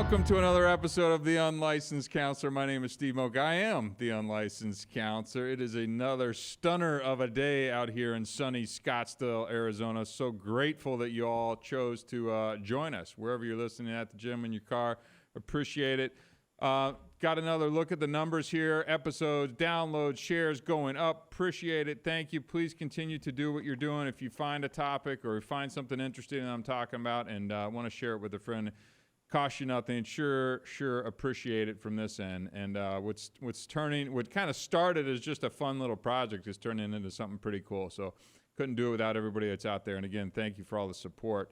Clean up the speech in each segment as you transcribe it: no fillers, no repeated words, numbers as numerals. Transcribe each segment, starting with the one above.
Welcome to another episode of The Unlicensed Counselor. My name is Steve Moak. I am The Unlicensed Counselor. It is another stunner of a day out here in sunny Scottsdale, Arizona. So grateful that you all chose to join us, wherever you're listening, at the gym, in your car. Appreciate it. Got another look at the numbers here. Episodes, downloads, shares going up. Appreciate it. Thank you. Please continue to do what you're doing. If you find a topic or you find something interesting that I'm talking about and want to share it with a friend, cost you nothing. Sure appreciate it from this end. And what kind of started as just a fun little project is turning into something pretty cool. So couldn't do it without everybody that's out there. And again, thank you for all the support.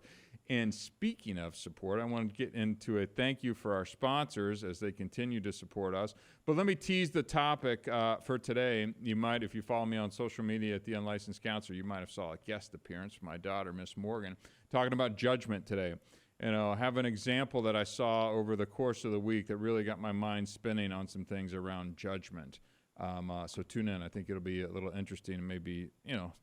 And speaking of support, I want to get into a thank you for our sponsors as they continue to support us. But let me tease the topic for today. You might, if you follow me on social media at The Unlicensed Counselor, you might have saw a guest appearance from my daughter, Miss Morgan, talking about judgment today. And I have an example that I saw over the course of the week that really got my mind spinning on some things around judgment. So tune in. I think it'll be a little interesting and maybe,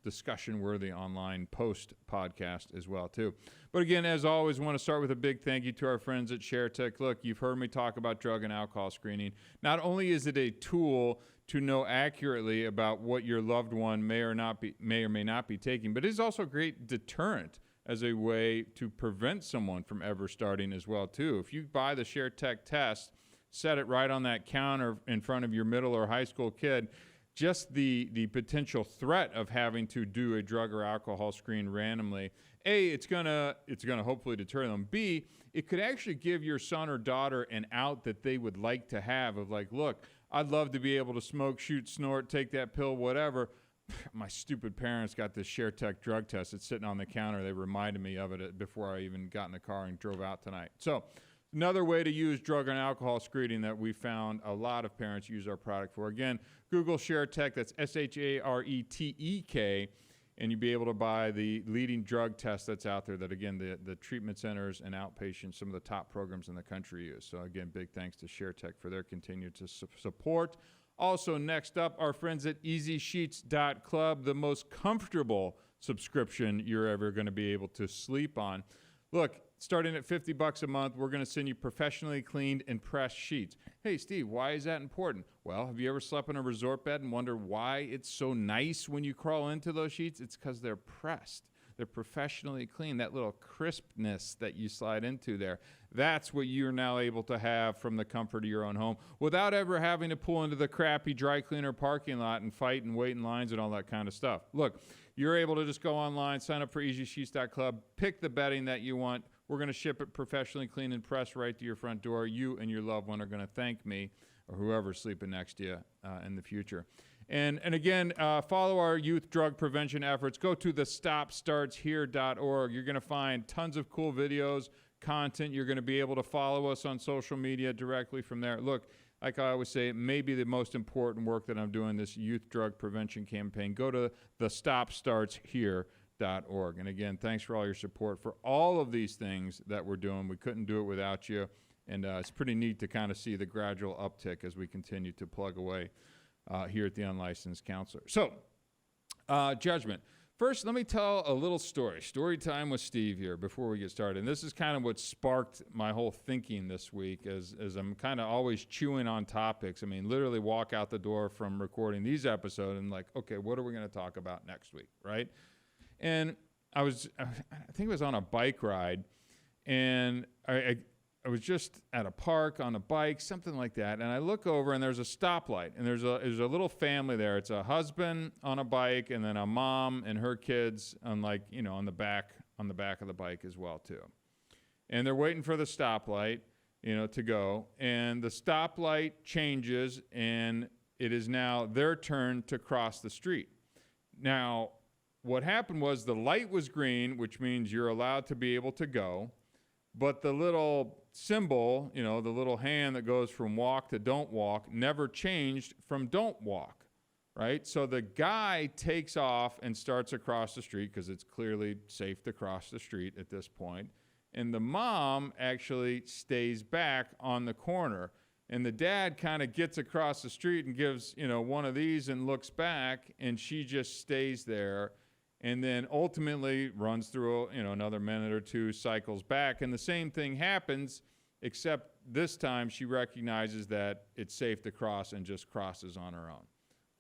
discussion-worthy online post-podcast as well, too. But again, as always, I want to start with a big thank you to our friends at ShareTech. Look, you've heard me talk about drug and alcohol screening. Not only is it a tool to know accurately about what your loved one may or may not be taking, but it is also a great deterrent as a way to prevent someone from ever starting as well, too. If you buy the ShareTech test, set it right on that counter in front of your middle or high school kid, just the potential threat of having to do a drug or alcohol screen randomly, A, it's gonna hopefully deter them. B, it could actually give your son or daughter an out that they would like to have of like, look, I'd love to be able to smoke, shoot, snort, take that pill, whatever. My stupid parents got this ShareTech drug test. It's sitting on the counter. They reminded me of it before I even got in the car and drove out tonight. So another way to use drug and alcohol screening that we found a lot of parents use our product for. Again, Google ShareTech. That's ShareTek, and you'll be able to buy the leading drug test that's out there that, again, the treatment centers and outpatients, some of the top programs in the country use. So, again, big thanks to ShareTech for their continued support. Also, next up, our friends at EasySheets.club, the most comfortable subscription you're ever going to be able to sleep on. Look, starting at $50 a month, we're going to send you professionally cleaned and pressed sheets. Hey, Steve, why is that important? Well, have you ever slept in a resort bed and wonder why it's so nice when you crawl into those sheets? It's because they're pressed. They're professionally clean. That little crispness that you slide into there, that's what you're now able to have from the comfort of your own home without ever having to pull into the crappy dry cleaner parking lot and fight and wait in lines and all that kind of stuff. Look, you're able to just go online, sign up for EasySheets.club, pick the bedding that you want. We're going to ship it professionally clean and pressed right to your front door. You and your loved one are going to thank me or whoever's sleeping next to you in the future. And again, follow our youth drug prevention efforts. Go to thestopstartshere.org. You're going to find tons of cool videos, content. You're going to be able to follow us on social media directly from there. Look, like I always say, it may be the most important work that I'm doing, this youth drug prevention campaign. Go to thestopstartshere.org. And again, thanks for all your support for all of these things that we're doing. We couldn't do it without you. And it's pretty neat to kind of see the gradual uptick as we continue to plug away here at The Unlicensed Counselor. So, judgment. First, let me tell a little story. Story time with Steve here before we get started. And this is kind of what sparked my whole thinking this week as I'm kind of always chewing on topics. I mean, literally walk out the door from recording these episodes and like, okay, what are we going to talk about next week, right? And I think it was on a bike ride, and I was just at a park on a bike, something like that, and I look over and there's a stoplight, and there's a little family there. It's a husband on a bike, and then a mom and her kids on on the back of the bike as well too. And they're waiting for the stoplight, to go, and the stoplight changes, and it is now their turn to cross the street. Now, what happened was the light was green, which means you're allowed to be able to go. But the little symbol, the little hand that goes from walk to don't walk, never changed from don't walk, right? So the guy takes off and starts across the street because it's clearly safe to cross the street at this point. And the mom actually stays back on the corner. And the dad kind of gets across the street and gives, one of these and looks back, and she just stays there. And then ultimately runs through, another minute or two, cycles back. And the same thing happens except this time she recognizes that it's safe to cross and just crosses on her own.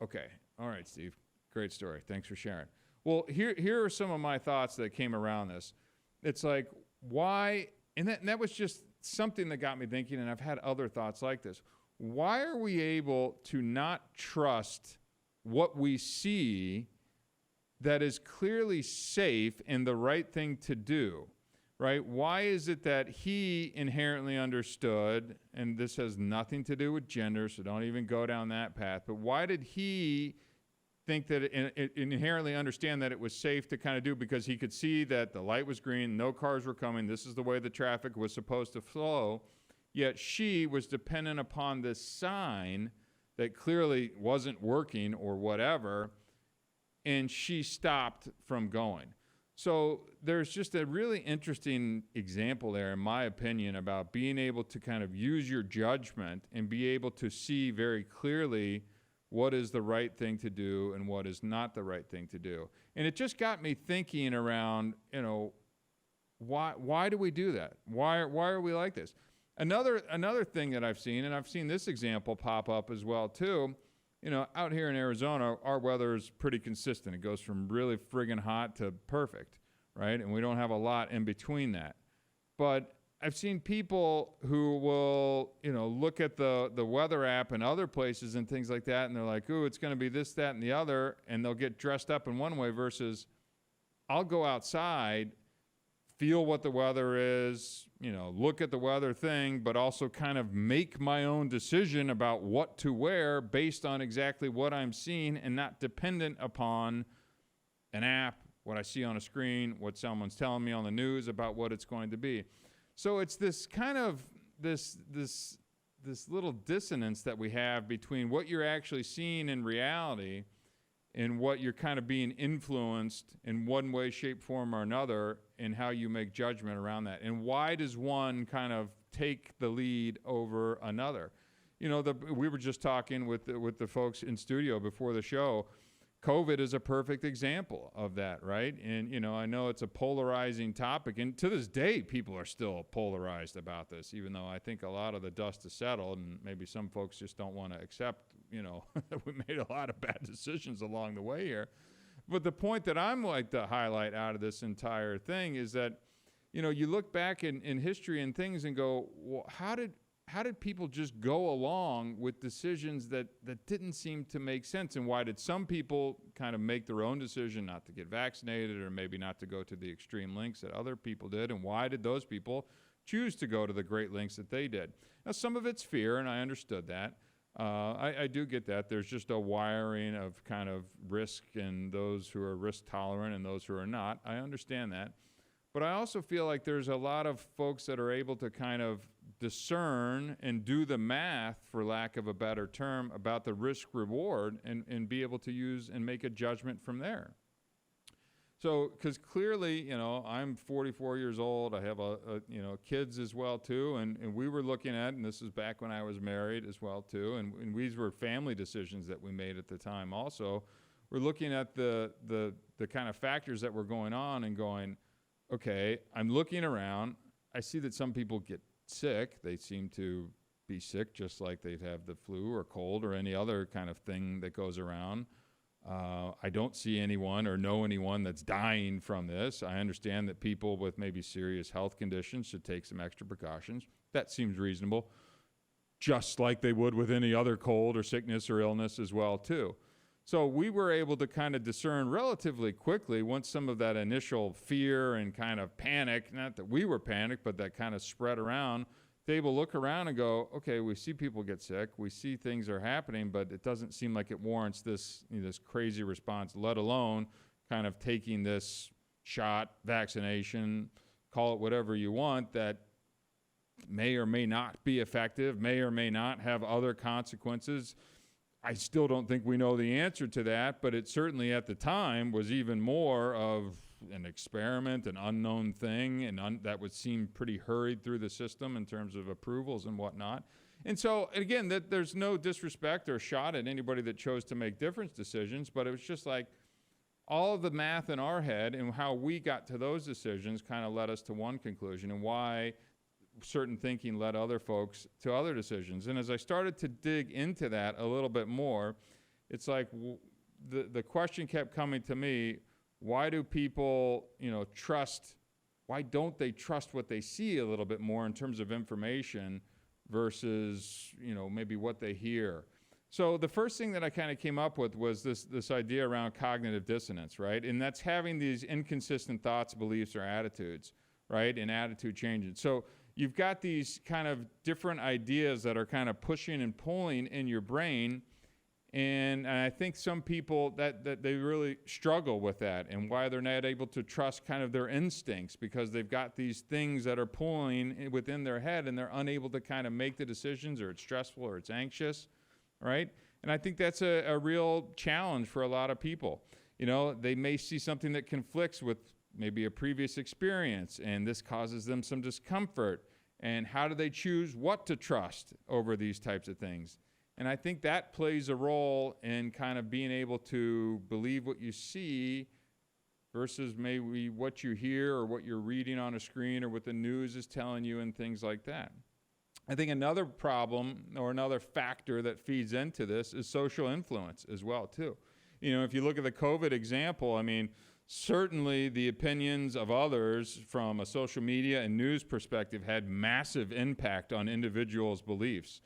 Okay. All right, Steve. Great story. Thanks for sharing. Well, here are some of my thoughts that came around this. It's like, why, and that was just something that got me thinking, and I've had other thoughts like this. Why are we able to not trust what we see that is clearly safe and the right thing to do, right? Why is it that he inherently understood, and this has nothing to do with gender, so don't even go down that path, but why did he think that it inherently understand that it was safe to kind of do, because he could see that the light was green, no cars were coming, this is the way the traffic was supposed to flow, yet she was dependent upon this sign that clearly wasn't working or whatever, and she stopped from going. So there's just a really interesting example there, in my opinion, about being able to kind of use your judgment and be able to see very clearly what is the right thing to do and what is not the right thing to do. And it just got me thinking around, why do we do that? Why are we like this? Another thing that I've seen, and I've seen this example pop up as well too, out here in Arizona, our weather is pretty consistent. It goes from really friggin' hot to perfect, right? And we don't have a lot in between that. But I've seen people who will, look at the weather app in other places and things like that, and they're like, ooh, it's going to be this, that, and the other, and they'll get dressed up in one way versus I'll go outside, feel what the weather is, look at the weather thing, but also kind of make my own decision about what to wear based on exactly what I'm seeing and not dependent upon an app, what I see on a screen, what someone's telling me on the news about what it's going to be. So it's this kind of this little dissonance that we have between what you're actually seeing in reality and what you're kind of being influenced in one way, shape, form, or another, and how you make judgment around that. And why does one kind of take the lead over another? We were just talking with the folks in studio before the show. COVID is a perfect example of that, right? And, I know it's a polarizing topic, and to this day, people are still polarized about this, even though I think a lot of the dust has settled, and maybe some folks just don't want to accept, that we made a lot of bad decisions along the way here. But the point that I'm like to highlight out of this entire thing is that, you look back in history and things and go, well, how did people just go along with decisions that didn't seem to make sense? And why did some people kind of make their own decision not to get vaccinated or maybe not to go to the extreme lengths that other people did? And why did those people choose to go to the great lengths that they did? Now, some of it's fear, and I understood that. I do get that. There's just a wiring of kind of risk and those who are risk tolerant and those who are not. I understand that. But I also feel like there's a lot of folks that are able to kind of discern and do the math, for lack of a better term, about the risk reward and be able to use and make a judgment from there. So, because clearly, I'm 44 years old. I have kids as well too, and we were looking at, and this is back when I was married as well too, and these were family decisions that we made at the time. Also, we're looking at the kind of factors that were going on and going, okay, I'm looking around. I see that some people get sick. They seem to be sick just like they'd have the flu or cold or any other kind of thing that goes around. I don't see anyone or know anyone that's dying from this. I understand that people with maybe serious health conditions should take some extra precautions. That seems reasonable, just like they would with any other cold or sickness or illness as well too. So we were able to kind of discern relatively quickly once some of that initial fear and kind of panic, not that we were panicked, but that kind of spread around, they will look around and go, okay, we see people get sick, we see things are happening, but it doesn't seem like it warrants this crazy response, let alone kind of taking this shot, vaccination, call it whatever you want, that may or may not be effective, may or may not have other consequences. I still don't think we know the answer to that, but it certainly at the time was even more of an experiment, an unknown thing, and that would seem pretty hurried through the system in terms of approvals and whatnot. And so, again, there's no disrespect or shot at anybody that chose to make different decisions, but it was just like all of the math in our head and how we got to those decisions kind of led us to one conclusion, and why certain thinking led other folks to other decisions. And as I started to dig into that a little bit more, it's like the question kept coming to me, why do people, why don't they trust what they see a little bit more in terms of information versus, maybe what they hear? So the first thing that I kind of came up with was this idea around cognitive dissonance, right? And that's having these inconsistent thoughts, beliefs, or attitudes, right? And attitude changes. So you've got these kind of different ideas that are kind of pushing and pulling in your brain. And I think some people that they really struggle with that, and why they're not able to trust kind of their instincts, because they've got these things that are pulling within their head and they're unable to kind of make the decisions, or it's stressful or it's anxious, right? And I think that's a real challenge for a lot of people. They may see something that conflicts with maybe a previous experience, and this causes them some discomfort. And how do they choose what to trust over these types of things? And I think that plays a role in kind of being able to believe what you see versus maybe what you hear or what you're reading on a screen or what the news is telling you and things like that. I think another problem or another factor that feeds into this is social influence as well, too. If you look at the COVID example, certainly the opinions of others from a social media and news perspective had massive impact on individuals' beliefs.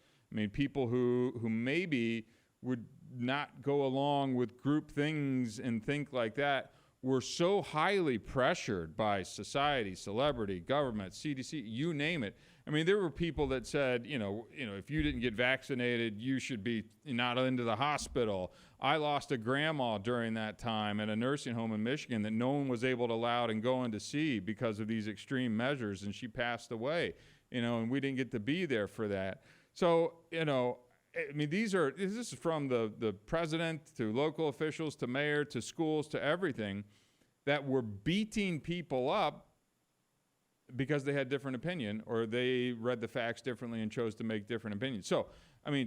People who maybe would not go along with group things and think like that were so highly pressured by society, celebrity, government, CDC, you name it. There were people that said, if you didn't get vaccinated, you should be not into the hospital. I lost a grandma during that time at a nursing home in Michigan that no one was able to allow and go in to see because of these extreme measures, and she passed away, and we didn't get to be there for that. So, this is from the president to local officials to mayor to schools to everything, that were beating people up because they had different opinion, or they read the facts differently and chose to make different opinions. So,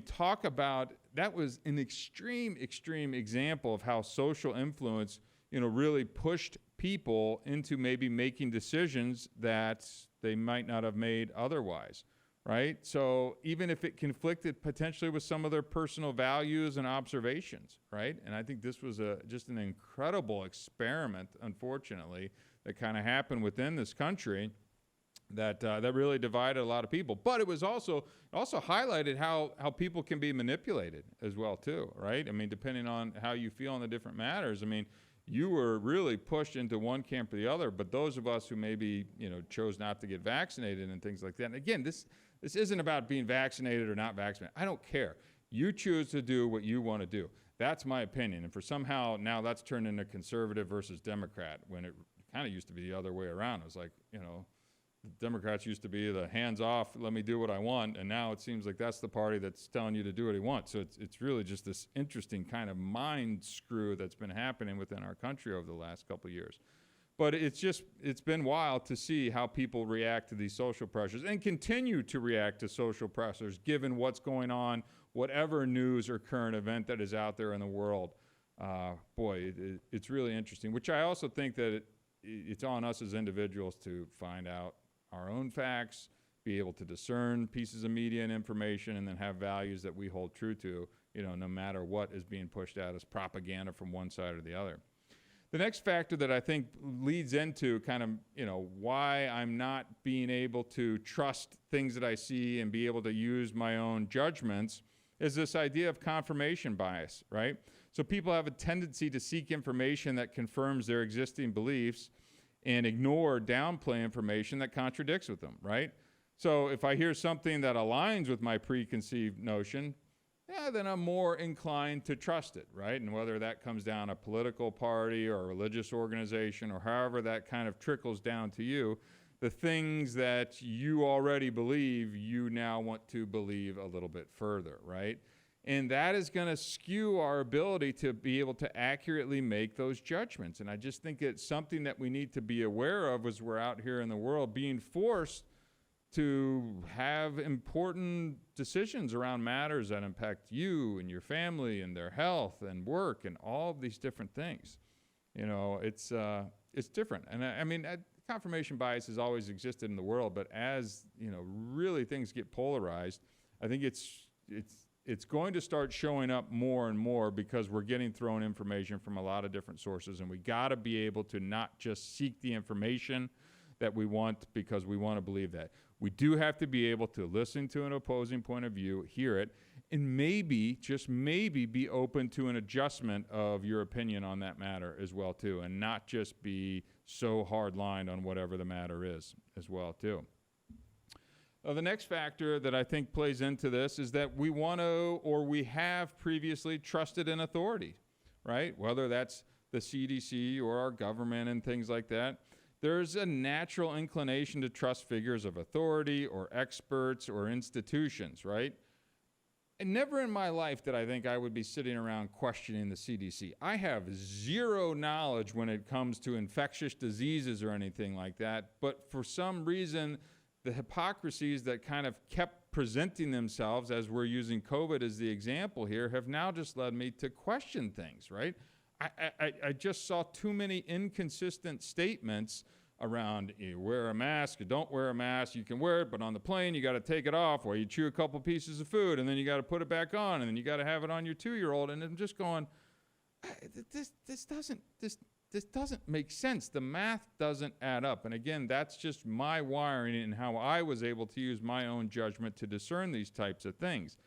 talk about, that was an extreme example of how social influence, really pushed people into maybe making decisions that they might not have made otherwise. Right? So even if it conflicted potentially with some of their personal values and observations, right? And I think this was just an incredible experiment, unfortunately, that kind of happened within this country that really divided a lot of people. But it was also highlighted how people can be manipulated as well, too, right? Depending on how you feel on the different matters. You were really pushed into one camp or the other, but those of us who maybe, chose not to get vaccinated and things like that. And again, this isn't about being vaccinated or not vaccinated. I don't care. You choose to do what you want to do. That's my opinion. And for somehow now that's turned into conservative versus Democrat, when it kind of used to be the other way around. It was like, the Democrats used to be the hands off, let me do what I want. And now it seems like that's the party that's telling you to do what you want. So it's really just this interesting kind of mind screw that's been happening within our country over the last couple of years. But it's been wild to see how people react to these social pressures and continue to react to social pressures given what's going on, whatever news or current event that is out there in the world. It's really interesting, which I also think that it's on us as individuals to find out our own facts, be able to discern pieces of media and information, and then have values that we hold true to, no matter what is being pushed out as propaganda from one side or the other. The next factor that I think leads into kind of, why I'm not being able to trust things that I see and be able to use my own judgments is this idea of confirmation bias, right? So people have a tendency to seek information that confirms their existing beliefs and ignore or downplay information that contradicts with them, right? So if I hear something that aligns with my preconceived notion, then I'm more inclined to trust it, right? And whether that comes down a political party or a religious organization or however that kind of trickles down to you, the things that you already believe, you now want to believe a little bit further, right? And that is going to skew our ability to be able to accurately make those judgments. And I just think it's something that we need to be aware of as we're out here in the world being forced to have important decisions around matters that impact you and your family and their health and work and all of these different things. It's it's different. And I mean, confirmation bias has always existed in the world, but as, really things get polarized, I think it's going to start showing up more and more because we're getting thrown information from a lot of different sources, and we got to be able to not just seek the information that we want because we want to believe that. We do have to be able to listen to an opposing point of view, hear it, and maybe, just maybe, be open to an adjustment of your opinion on that matter as well too, and not just be so hard-lined on whatever the matter is as well too. The next factor that I think plays into this is that we want to, or we have previously trusted in authority, right? Whether that's the CDC or our government and things like that. There's a natural inclination to trust figures of authority or experts or institutions, right? And never in my life did I think I would be sitting around questioning the CDC. I have zero knowledge when it comes to infectious diseases or anything like that, but for some reason, the hypocrisies that kind of kept presenting themselves, as we're using COVID as the example here, have now just led me to question things, right? I just saw too many inconsistent statements around you wear a mask, you don't wear a mask, you can wear it, but on the plane you got to take it off, or you chew a couple pieces of food and then you got to put it back on, and then you got to have it on your 2-year-old. And I'm just going, this doesn't make sense. The math doesn't add up. And again, that's just my wiring and how I was able to use my own judgment to discern these types of things.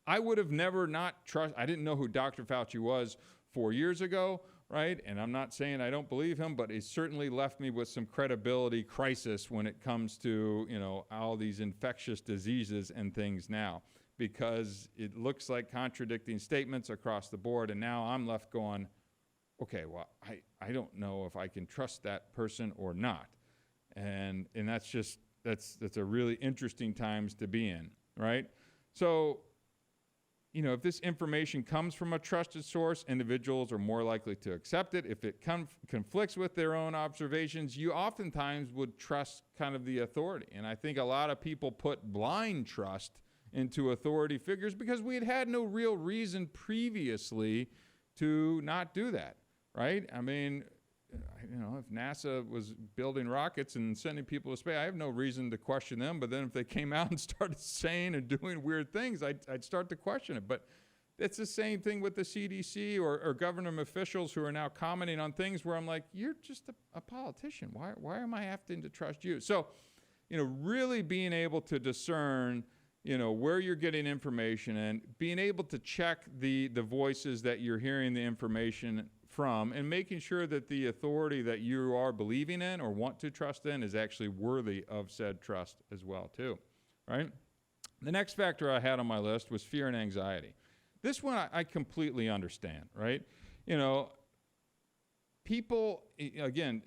I would have never I didn't know who Dr. Fauci was 4 years ago, right? And I'm not saying I don't believe him, but it certainly left me with some credibility crisis when it comes to, all these infectious diseases and things now, because it looks like contradicting statements across the board. And now I'm left going, okay, well, I don't know if I can trust that person or not. And that's a really interesting times to be in, right? So, if this information comes from a trusted source, individuals are more likely to accept it. If it conflicts with their own observations, you oftentimes would trust kind of the authority. And I think a lot of people put blind trust into authority figures because we had no real reason previously to not do that, right? I mean, if NASA was building rockets and sending people to space, I have no reason to question them. But then if they came out and started saying and doing weird things, I'd start to question it. But it's the same thing with the CDC or government officials who are now commenting on things where I'm like, you're just a politician. Why am I having to trust you? So, really being able to discern, where you're getting information and being able to check the voices that you're hearing the information from, and making sure that the authority that you are believing in or want to trust in is actually worthy of said trust as well too, right? The next factor I had on my list was fear and anxiety. This one I completely understand, right? People, again,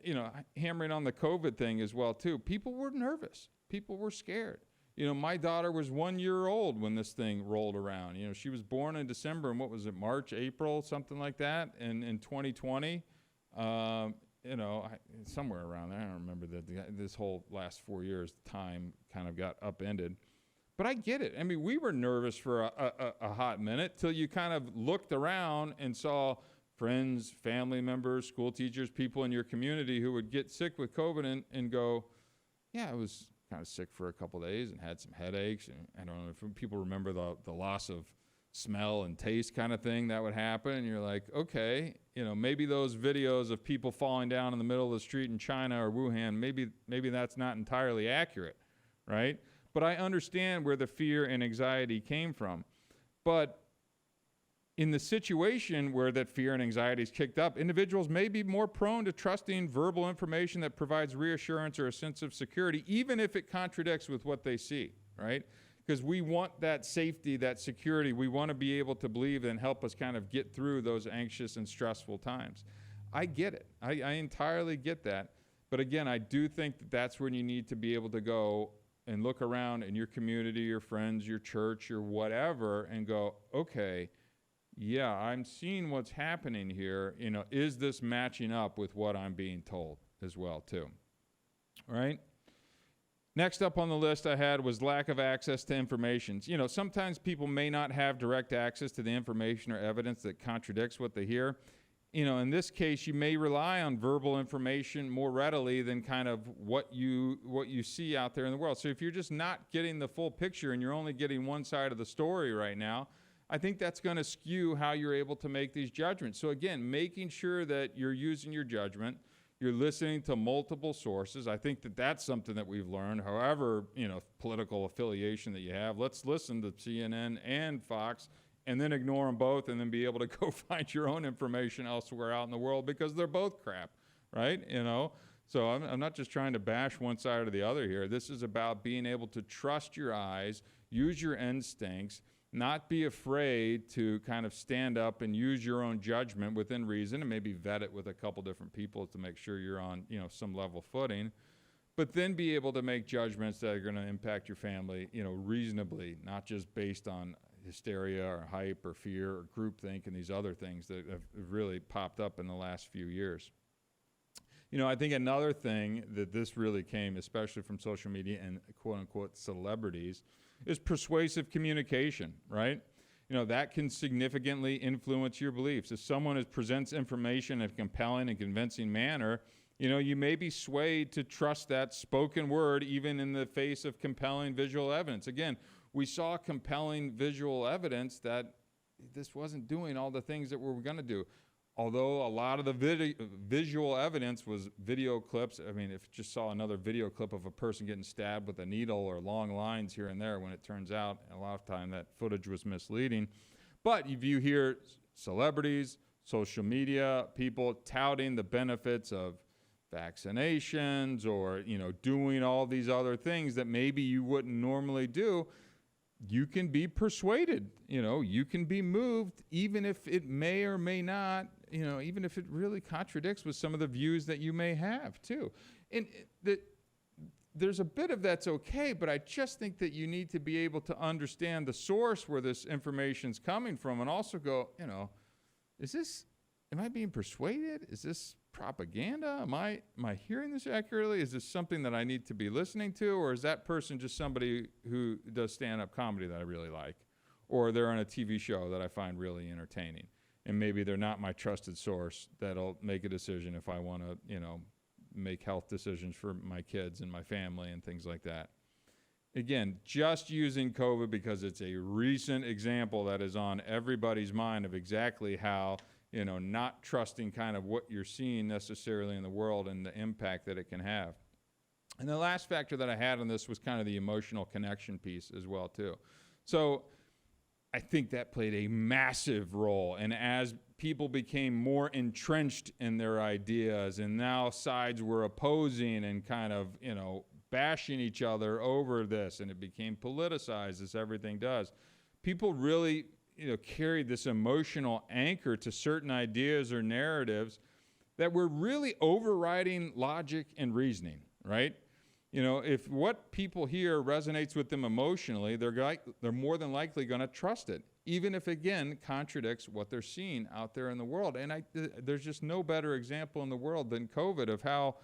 hammering on the COVID thing as well too, people were nervous. People were scared. My daughter was 1 year old when this thing rolled around. She was born in December, and what was it, March, April, something like that, in 2020. Somewhere around there. I don't remember this whole last 4 years, time kind of got upended. But I get it. I mean, we were nervous for a hot minute till you kind of looked around and saw friends, family members, school teachers, people in your community who would get sick with COVID and go, yeah, I was kind of sick for a couple of days and had some headaches. And I don't know if people remember the loss of smell and taste kind of thing that would happen. And you're like, okay, maybe those videos of people falling down in the middle of the street in China or Wuhan, maybe that's not entirely accurate, right? But I understand where the fear and anxiety came from. But in the situation where that fear and anxiety is kicked up, individuals may be more prone to trusting verbal information that provides reassurance or a sense of security, even if it contradicts with what they see, right? Because we want that safety, that security. We want to be able to believe and help us kind of get through those anxious and stressful times. I get it. I entirely get that. But again, I do think that that's when you need to be able to go and look around in your community, your friends, your church, your whatever, and go, okay, yeah, I'm seeing what's happening here. Is this matching up with what I'm being told as well, too? All right? Next up on the list I had was lack of access to information. Sometimes people may not have direct access to the information or evidence that contradicts what they hear. in this case, you may rely on verbal information more readily than kind of what you see out there in the world. So if you're just not getting the full picture and you're only getting one side of the story right now, I think that's going to skew how you're able to make these judgments. So again, making sure that you're using your judgment, you're listening to multiple sources. I think that that's something that we've learned. However, political affiliation that you have, let's listen to CNN and Fox and then ignore them both and then be able to go find your own information elsewhere out in the world because they're both crap, right? So I'm not just trying to bash one side or the other here. This is about being able to trust your eyes, use your instincts, not be afraid to kind of stand up and use your own judgment within reason, and maybe vet it with a couple different people to make sure you're on, some level footing, but then be able to make judgments that are going to impact your family, reasonably, not just based on hysteria or hype or fear or groupthink and these other things that have really popped up in the last few years. I think another thing that this really came, especially from social media and quote-unquote celebrities, is persuasive communication, right? That can significantly influence your beliefs. If someone presents information in a compelling and convincing manner, you may be swayed to trust that spoken word even in the face of compelling visual evidence. Again, we saw compelling visual evidence that this wasn't doing all the things that we were going to do. Although a lot of the visual evidence was video clips. I mean, if you just saw another video clip of a person getting stabbed with a needle or long lines here and there, when it turns out a lot of time that footage was misleading. But if you hear celebrities, social media, people touting the benefits of vaccinations or, doing all these other things that maybe you wouldn't normally do, you can be persuaded, you can be moved, even if it may or may not, even if it really contradicts with some of the views that you may have too. And there's a bit of that's okay, but I just think that you need to be able to understand the source where this information's coming from and also go, am I being persuaded? Is this propaganda? Am I hearing this accurately? Is this something that I need to be listening to? Or is that person just somebody who does stand-up comedy that I really like? Or they're on a TV show that I find really entertaining? And maybe they're not my trusted source that'll make a decision if I want to, make health decisions for my kids and my family and things like that. Again, just using COVID because it's a recent example that is on everybody's mind of exactly how not trusting kind of what you're seeing necessarily in the world and the impact that it can have. And the last factor that I had on this was kind of the emotional connection piece as well, too. So I think that played a massive role. And as people became more entrenched in their ideas and now sides were opposing and kind of, bashing each other over this, and it became politicized as everything does, people really carried this emotional anchor to certain ideas or narratives that were really overriding logic and reasoning, right? If what people hear resonates with them emotionally, they're more than likely going to trust it, even if, again, contradicts what they're seeing out there in the world. And there's just no better example in the world than COVID of how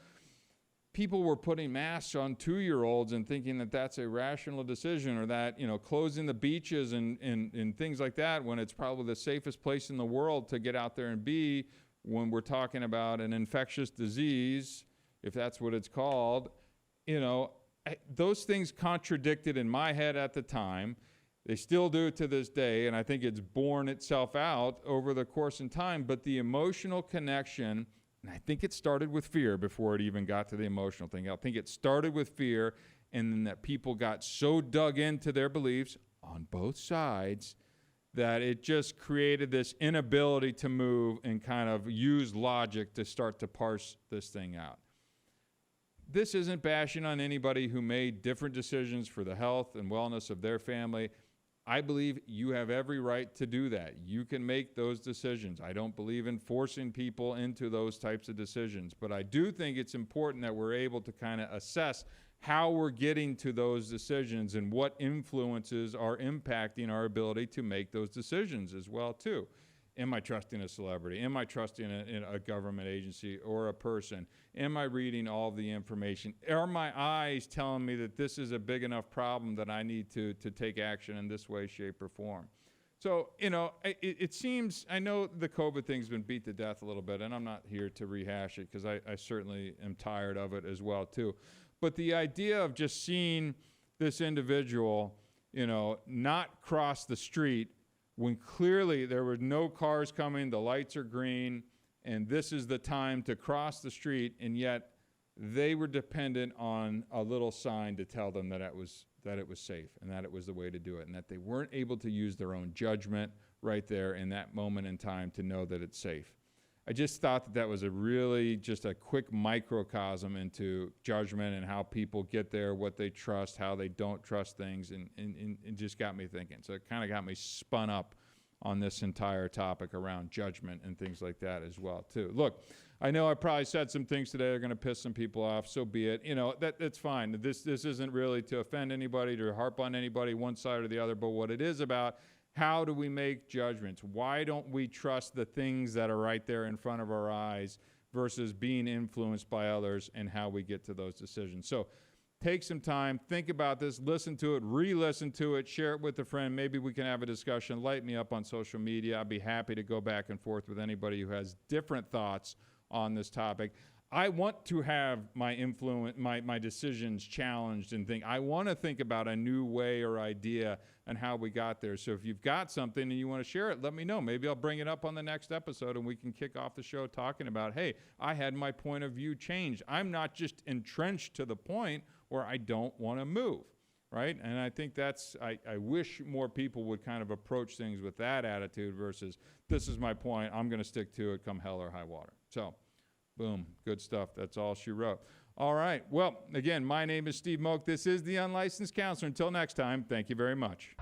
people were putting masks on 2-year-olds and thinking that that's a rational decision, or that, closing the beaches and things like that when it's probably the safest place in the world to get out there and be when we're talking about an infectious disease, if that's what it's called. Those things contradicted in my head at the time. They still do to this day, and I think it's borne itself out over the course and time. But the emotional connection, and I think it started with fear before it even got to the emotional thing. I think it started with fear, and then that people got so dug into their beliefs on both sides that it just created this inability to move and kind of use logic to start to parse this thing out. This isn't bashing on anybody who made different decisions for the health and wellness of their family. I believe you have every right to do that. You can make those decisions. I don't believe in forcing people into those types of decisions, but I do think it's important that we're able to kind of assess how we're getting to those decisions and what influences are impacting our ability to make those decisions as well, too. Am I trusting a celebrity? Am I trusting a government agency or a person? Am I reading all of the information? Are my eyes telling me that this is a big enough problem that I need to take action in this way, shape, or form? So, it seems, I know the COVID thing's been beat to death a little bit, and I'm not here to rehash it because I certainly am tired of it as well, too. But the idea of just seeing this individual, not cross the street when clearly there were no cars coming, the lights are green, and this is the time to cross the street, and yet they were dependent on a little sign to tell them that it was safe and that it was the way to do it, and that they weren't able to use their own judgment right there in that moment in time to know that it's safe. I just thought that was just a quick microcosm into judgment and how people get there, what they trust, how they don't trust things, and just got me thinking. So it kind of got me spun up on this entire topic around judgment and things like that as well, too. Look, I know I probably said some things today that are going to piss some people off, so be it. That's fine. This isn't really to offend anybody, to harp on anybody, one side or the other, but what it is about, how do we make judgments? Why don't we trust the things that are right there in front of our eyes versus being influenced by others and how we get to those decisions? So take some time, think about this, listen to it, re-listen to it, share it with a friend. Maybe we can have a discussion. Light me up on social media. I'd be happy to go back and forth with anybody who has different thoughts on this topic. I want to have my influence, my decisions challenged and I want to think about a new way or idea and how we got there. So if you've got something and you want to share it, let me know. Maybe I'll bring it up on the next episode and we can kick off the show talking about, hey, I had my point of view changed. I'm not just entrenched to the point where I don't want to move, right? And I think I wish more people would kind of approach things with that attitude versus, this is my point, I'm going to stick to it come hell or high water. So, boom, good stuff. That's all she wrote. All right. Well, again, my name is Steve Moak. This is The Unlicensed Counselor. Until next time, thank you very much.